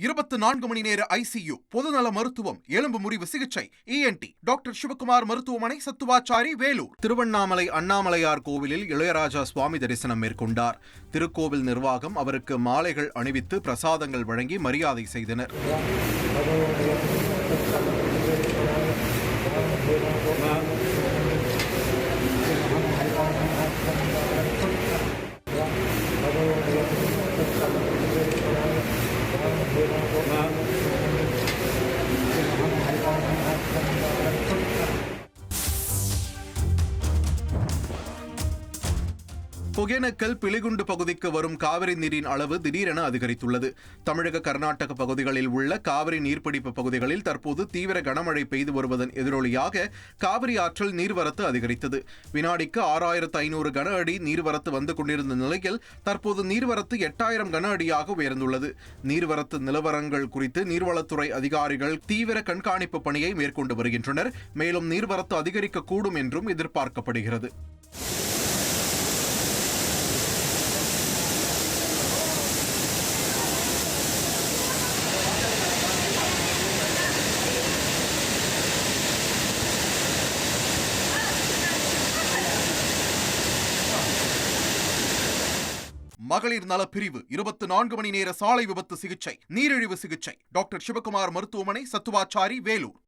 24 மணி நேர ஐசியு, பொதுநல மருத்துவம், எலும்பு முறிவு சிகிச்சை, ENT, டாக்டர் சிவகுமார் மருத்துவமனை, சத்துவாச்சாரி, வேலூர். திருவண்ணாமலை அண்ணாமலையார் கோவிலில் இளையராஜா சுவாமி தரிசனம் மேற்கொண்டார். திருக்கோவில் நிர்வாகம் அவருக்கு மாலைகள் அணிவித்து பிரசாதங்கள் வழங்கி மரியாதை செய்தனர். ஒகேனக்கல் பிலிகுண்டு பகுதிக்கு வரும் காவிரி நீரின் அளவு திடீரென அதிகரித்துள்ளது. தமிழக கர்நாடக பகுதிகளில் உள்ள காவிரி நீர்பிடிப்பு பகுதிகளில் தற்போது தீவிர கனமழை பெய்து வருவதன் எதிரொலியாக காவிரி ஆற்றில் நீர்வரத்து அதிகரித்தது. வினாடிக்கு 6500 கன அடி நீர்வரத்து வந்து கொண்டிருந்த நிலையில் தற்போது நீர்வரத்து 8000 கன அடியாக உயர்ந்துள்ளது. நீர்வரத்து நிலவரங்கள் குறித்து நீர்வளத்துறை அதிகாரிகள் தீவிர கண்காணிப்பு பணியை மேற்கொண்டு வருகின்றனர். மேலும் நீர்வரத்து அதிகரிக்கக்கூடும் என்றும் எதிர்பார்க்கப்படுகிறது. மகளிர் நலப்பிரிவு, 24 மணி நேர சாலை விபத்து சிகிச்சை, நீரிழிவு சிகிச்சை, டாக்டர் சிவகுமார் மருத்துவமனை, சத்துவாச்சாரி, வேலூர்.